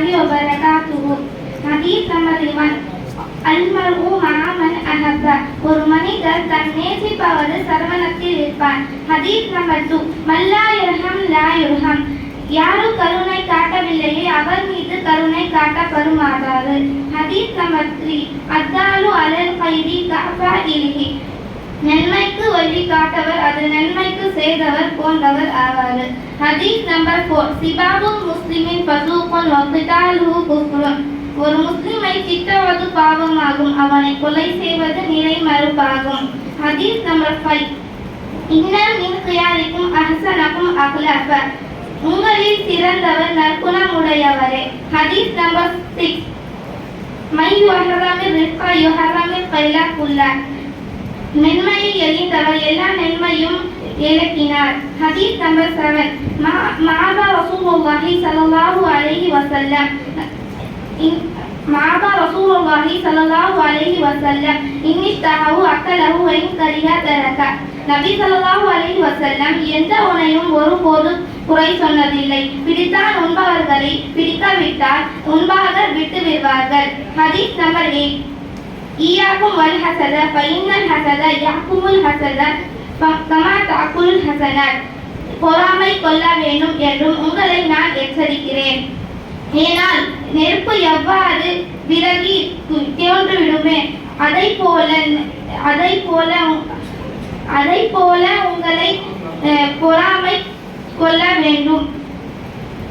வரஹ்மத்துல்லாஹி வ பரகாத்துஹு. ஹதீஸ் நம்பர் 1. அல்மர்உ மஅ மன் அஹப்ப. ஒரு மனிதர் தன் நேசிப்பவரது சரவணத்தில் இருப்பான். ஹதீஸ் நம்பர் 2. மல்லா யர்ஹம் லா யுர்ஹம். யாரும் கருணை காட்டவில்லையே அவர் மீது கருணை காட்டப்படுமாறாது. ஹதீஸ் நம்பர் 3. அத்தாலு அலல் கைரி கஃபாஇலிஹி. நன்மைக்கு வழி காட்டவர் அது நன்மைக்கு செய்தவர் போன்றவர் ஆவார். ஹதீஸ் நம்பர் 4. சிபாபுல் முஸ்லிமின் ஃபஸூகுன் வ கிதாலுஹு குஃப்ருன். ஒரு முஸ்லிமை திட்டுவது பாவமாகும், அவனை கொலை செய்வது நிலை மறுப்பாகும். ஹதீஸ் நம்பர் 5. இன்ன மின் கியாரிக்கும் அஹ்ஸனக்கும் அக்லஃப. உங்களில் சிறந்தவர் நற்குணமுடையவரே. ஹதீஸ் நம்பர் 6. மை யுஹர்ரமிர் ரிஸ்க யுஹர்ரமில் கைல குல்ல. நன்மையை எளிந்தவர் எல்லா நன்மையும் இழக்கினார். ஹதீஸ் நம்பர் 7. மஅபா ரசூலுல்லாஹி ஸல்லல்லாஹு அலைஹி வஸல்லம். மஅபா ரசூலுல்லாஹி ஸல்லல்லாஹு அலைஹி வஸல்லம் இன்னிஸ்தஹு அக்கலஹு வ இன் கரிஹ தரக. நபி ஸல்லல்லாஹு அலைஹி வஸல்லம் எந்த உணவையும் ஒருபோதும் குறை சொன்னதில்லை. பிடித்தால் உண்பவர்களை, பிடிக்காவிட்டால் உண்பாக விட்டு விடுவார்கள். ஹதீஸ் நம்பர் 8. ஈயாக்கும் வல் ஹஸத ஃபஇன்னல் ஹஸத யஹ்குமுல் ஹஸத கமா தஅக்குலுல் ஹஸனாத். பொறாமை கொள்ள வேண்டும் என்றும் உங்களை நான் எச்சரிக்கிறேன். ஏனால் நெருப்பு எவ்வாறு விறகி தோன்றிவிடுமே அதை போல உங்களை பொறாமை கொள்ள வேண்டும்.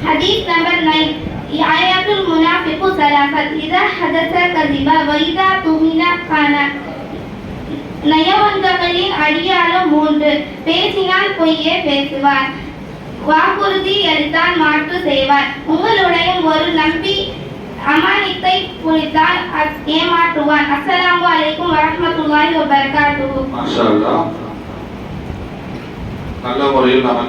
ஹதீஸ் நம்பர் 9. ஆயத்துல் முனாஃபிகு ஸலாஸத். இதா ஹதஸ கஸிப வ இதா துமின கான. நயவஞ்சகரின் அடியாளம் 3. பேசினால் பொய்யே பேசுவார், வாக்குறுதி எடுத்தால் மாற்று செய்வார். உங்களுடைய ஒரு நம்பி அமானித்தை குறித்தால் ஏமாற்றுவான். அஸ்ஸலாமு அலைக்கும் வரஹ்மத்துல்லாஹி வ பரகாத்துஹு. மாஷா அல்லாஹ். நல்ல முறையில் நமக்கு